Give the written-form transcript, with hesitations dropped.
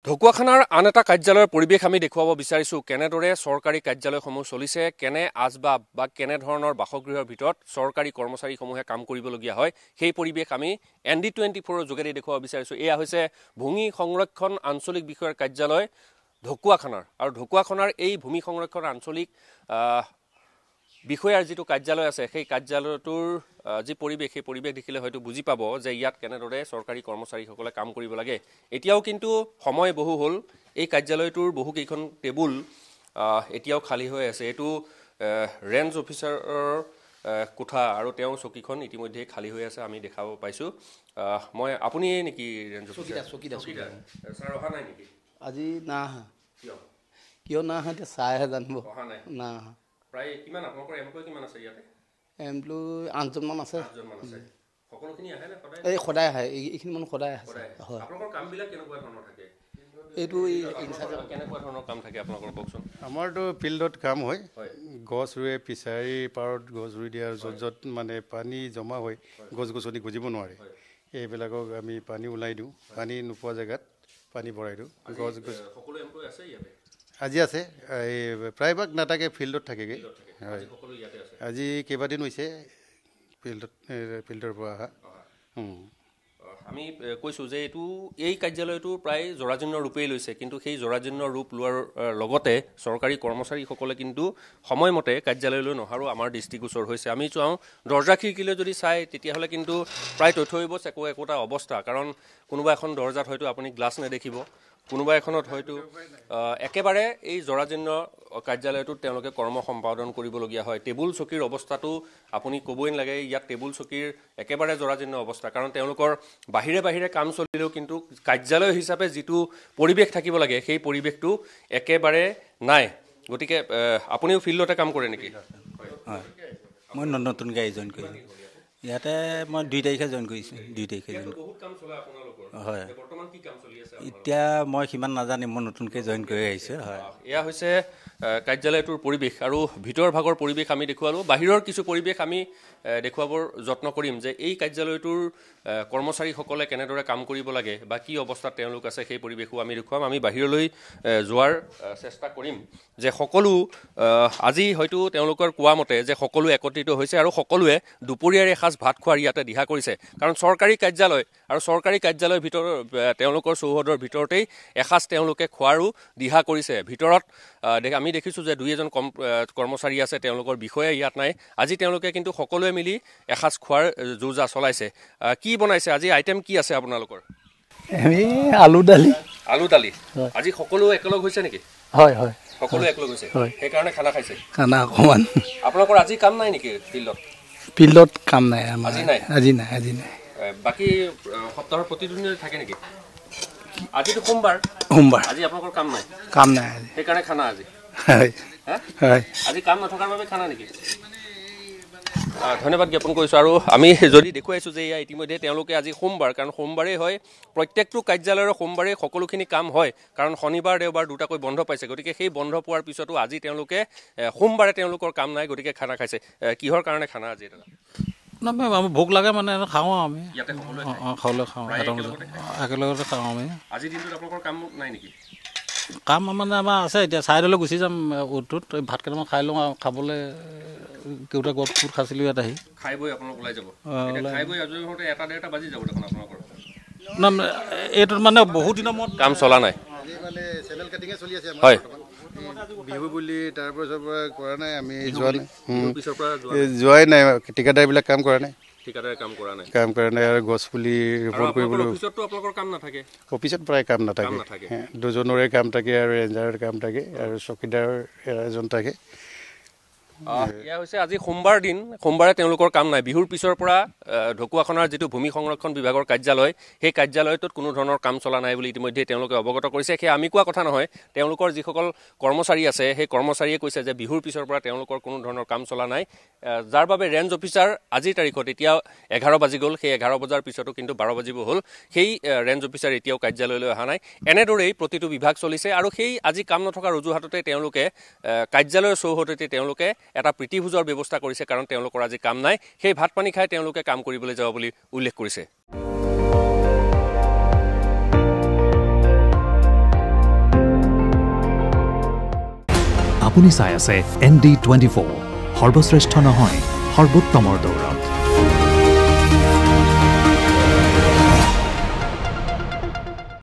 ঢকুৱাখানাৰ আন এটা কাৰ্যালয়ৰ পৰিৱেশ আমি দেখুৱাব বিচাৰিছোঁ কেনেদৰে চৰকাৰী কাৰ্যালয়সমূহ চলিছে কেনে আজবাব বা কেনে ধৰণৰ বাসগৃহৰ ভিতৰত চৰকাৰী কৰ্মচাৰীসমূহে কাম কৰিবলগীয়া হয় সেই পৰিৱেশ আমি ND24ৰ যোগেদি দেখুৱাব বিচাৰিছোঁ এয়া হৈছে ভূমি সংৰক্ষণ আঞ্চলিক বিষয়ৰ কাৰ্যালয় ঢকুৱাখানাৰ আৰু ঢকুৱাখানাৰ এই ভূমি সংৰক্ষণ আঞ্চলিক বিষয়াৰ যিটো কাৰ্যালয় আছে সেই কাৰ্যালয়টোৰ যি পৰিৱেশ সেই পৰিৱেশ দেখিলে হয়তো বুজি পাব যে ইয়াত কেনেদৰে চৰকাৰী কৰ্মচাৰীসকলে কাম কৰিব লাগে এতিয়াও কিন্তু সময় বহু হ'ল এই কাৰ্যালয়টোৰ বহু কেইখন টেবুল এতিয়াও খালী হৈ আছে এটো ৰেঞ্জ অফিচাৰৰ কোঠা আৰু তেওঁ চকীখন ইতিমধ্যে খালী হৈ আছে আমি দেখাব পাইছো মই আপুনি নেকি ৰেঞ্জ অফিচাৰ চকীদাৰ স্যাৰ অহা নাই নেকি আজি না কিয় না হতে চাইহে জানিব অহা নাই না প্ৰায় কিমান আপোনালোকৰ এমপ্লয় কিমান আছে ইয়াতে এমপ্লয় 8জন মান আছে সকলোখিনি আহে নে সদায় এই সদায় আহে এইখিনি মানুহ সদায় আছে হয় আপোনালোকৰ কামবিলাক কেনেকুৱা ধৰণৰ থাকে এইটো ইনচাৰ্জৰ কেনেকুৱা ধৰণৰ কাম থাকে আপোনালোকৰ কওকচোন আমাৰতো ফিল্ডত কাম হয় গছ ৰুৱে পিছাৰি পাৰত গছ ৰুই দিয়া য'ত য'ত মানে পানী জমা হয় গছ গছনি গজিব নোৱাৰে এইবিলাকক আমি পানী ওলাই দিওঁ পানী নোপোৱা জেগাত পানী ভৰাই দিওঁ গছ গছ সকলো এমপ্লয় আছে ইয়াতে আজি আছে এই প্ৰায়ভাগ নাথাকে ফিল্ডত থাকেগৈ হয় সকলো ইয়াতে আছে আজি কেইবাদিন হৈছে ফিল্ডৰ পৰা অহা আমি কৈছোঁ যে এই কাৰ্যালয়টো প্ৰায় জৰাজীৰ্ণ ৰূপেই লৈছে কিন্তু সেই জৰাজীৰ্ণ ৰূপ লোৱাৰ লগতে চৰকাৰী কৰ্মচাৰীসকলে কিন্তু সময়মতে কাৰ্যালয়লৈ নহাৰো আমাৰ দৃষ্টিগোচৰ হৈছে আমি চাওঁ দৰ্জা খিৰিকীলৈ যদি চাই তেতিয়াহ'লে কিন্তু প্ৰায় তথ্যইব একোটা অৱস্থা কাৰণ কোনোবা এখন দৰ্জাত হয়তো আপুনি গ্লাছ নেদেখিব কোনোবা এখনত হয়তো একেবাৰে এই জৰাজীৰ্ণ কাৰ্যালয়টোত তেওঁলোকে কৰ্ম সম্পাদন কৰিবলগীয়া হয় টেবুল চকীৰ অৱস্থাটো আপুনি ক'বই নালাগে ইয়াত টেবুল চকীৰ একেবাৰে জৰাজীৰ্ণ অৱস্থা কাৰণ তেওঁলোকৰ বাহিৰে কাম চলিলেও কিন্তু কাৰ্যালয় হিচাপে যিটো পৰিৱেশ থাকিব লাগে সেই পৰিৱেশটো একেবাৰে নাই গতিকে আপুনিও ফিল্ডতে কাম কৰে নেকি হয় মই নতুনকৈ জইন কৰিছোঁ ইয়াতে মই 2 তাৰিখে জইন কৰিছোঁ 2 তাৰিখে জইন বহুত কাম চলে আপোনালোকৰ হয় বৰ্তমান কি কাম চলি আছে এতিয়া মই সিমান নাজানিম মই নতুনকৈ জইন কৰি আহিছোঁ হয় এয়া হৈছে কাৰ্যালয়টোৰ পৰিৱেশ আৰু ভিতৰ ভাগৰ পৰিৱেশ আমি দেখুৱালোঁ বাহিৰৰ কিছু পৰিৱেশ আমি দেখুৱাবৰ যত্ন কৰিম যে এই কাৰ্যালয়টোৰ কৰ্মচাৰীসকলে কেনেদৰে কাম কৰিব লাগে বা কি অৱস্থাত তেওঁলোক আছে সেই পৰিৱেশো আমি দেখুৱাম আমি বাহিৰলৈ যোৱাৰ চেষ্টা কৰিম যে সকলো আজি হয়তো তেওঁলোকৰ কোৱা মতে যে সকলো একত্ৰিত হৈছে আৰু সকলোৱে দুপৰীয়াৰ এসাঁজ ভাত খোৱাৰ ইয়াতে দিহা কৰিছে কাৰণ চৰকাৰী কাৰ্যালয় আৰু চৰকাৰী কাৰ্যালয়ৰ ভিতৰত তেওঁলোকৰ চৌহদৰ ভিতৰতেই এসাঁজ তেওঁলোকে খোৱাৰো দিহা কৰিছে ভিতৰত আমি দেখিছোঁ যে 2-এজন কৰ্মচাৰী আছে তেওঁলোকৰ বিষয়ে ইয়াত নাই আজি তেওঁলোকে কিন্তু সকলোৱে মিলি এসাঁজ খোৱাৰ যোজা চলাইছে কি বনাইছে আজি আইটেম কি আছে আপোনালোকৰ আলু দালি আজি সকলো একেলগ হৈছে নেকি হয় হয় সকলো একেলগ হৈছে সেইকাৰণে খানা খাইছে খানা অকণমান আপোনালোকৰ আজি কাম নাই নেকি ফিল্ডত কাম নাই আমাৰ আজি নাই বাকী সপ্তাহৰ প্ৰতিদিনে থাকে নেকি আজিতো সোমবাৰ আজি আপোনালোকৰ কাম নাই সেইকাৰণে খানা আজি হয় আজি কাম নথকাৰ বাবে খানা নেকি ধন্যবাদ জ্ঞাপন কৰিছোঁ আৰু আমি যদি দেখুৱাইছোঁ যে এয়া ইতিমধ্যে তেওঁলোকে আজি সোমবাৰ কাৰণ সোমবাৰেই হয় প্ৰত্যেকটো কাৰ্যালয়ৰ সোমবাৰে সকলোখিনি কাম হয় কাৰণ শনিবাৰ দেওবাৰ দুটাকৈ বন্ধ পাইছে গতিকে সেই বন্ধ পোৱাৰ পিছতো আজি তেওঁলোকে সোমবাৰে তেওঁলোকৰ কাম নাই গতিকে খানা খাইছে কিহৰ কাৰণে খানা আজি এটা আমি ভোক লাগে মানে খাওঁ আমি ইয়াতে খাওঁ একেলগতে খাওঁ আমি আজিৰ দিনটোত আপোনালোকৰ কাম নাই নেকি কাম মানে আমাৰ আছে এতিয়া চাইডলৈ গুচি যাম উঠটোত ভাত কেইটামান খাই লওঁ আৰু খাবলৈ কেউটা গছ ফুট খাইছিলোঁ ইয়াত আহি খাই বৈ আপোনালোক ওলাই যাব খাই বৈ আজৰি হওঁতে 1-1:30 বাজি যাব দেখোন আপোনালোকৰ এইটোত মানে বহুত দিনৰ মূৰত কাম চলা নাই মানে চেনেল কাটিঙে চলি আছে হয় বিহু বুলি তাৰপিছৰ পৰা কৰা নাই আমি পিছৰ পৰা যোৱাই নাই ঠিকাদাৰবিলাক কাম কৰা নাই কাম কৰা নাই আৰু গছ পুলি ৰোপণ কৰিবলৈ অফিচততো আপোনালোকৰ কাম নাথাকে অফিচত প্ৰায় কাম নাথাকে দুজনৰে কাম থাকে আৰু ৰেঞ্জাৰৰ কাম থাকে আৰু চকীদাৰ এজন থাকে এয়া হৈছে আজি সোমবাৰে তেওঁলোকৰ কাম নাই বিহুৰ পিছৰ পৰা ঢকুৱাখানাৰ যিটো ভূমি সংৰক্ষণ বিভাগৰ কাৰ্যালয় সেই কাৰ্যালয়টোত কোনো ধৰণৰ কাম চলা নাই বুলি ইতিমধ্যে তেওঁলোকে অৱগত কৰিছে সেই আমি কোৱা কথা নহয় তেওঁলোকৰ যিসকল কৰ্মচাৰী আছে সেই কৰ্মচাৰীয়ে কৈছে যে বিহুৰ পিছৰ পৰা তেওঁলোকৰ কোনো ধৰণৰ কাম চলা নাই যাৰ বাবে ৰেঞ্জ অফিচাৰ আজিৰ তাৰিখত এতিয়া 11 বাজি গ'ল সেই 11 বজাৰ পিছতো কিন্তু 12 বাজিব হ'ল সেই ৰেঞ্জ অফিচাৰ এতিয়াও কাৰ্যালয়লৈ অহা নাই এনেদৰেই প্ৰতিটো বিভাগ চলিছে আৰু সেই আজি কাম নথকাৰ অজুহাততে তেওঁলোকে কাৰ্যালয়ৰ চৌহদতে তেওঁলোকে এটা প্ৰীতিভোজৰ ব্যৱস্থা কৰিছে কাৰণ তেওঁলোকৰ আজি কাম নাই সেই ভাত পানী খাই তেওঁলোকে কাম কৰিবলৈ যাব বুলি উল্লেখ কৰিছে আপুনি চাই আছে ND24 সৰ্বশ্ৰেষ্ঠ নহয় সৰ্বোত্তমৰ দৌৰত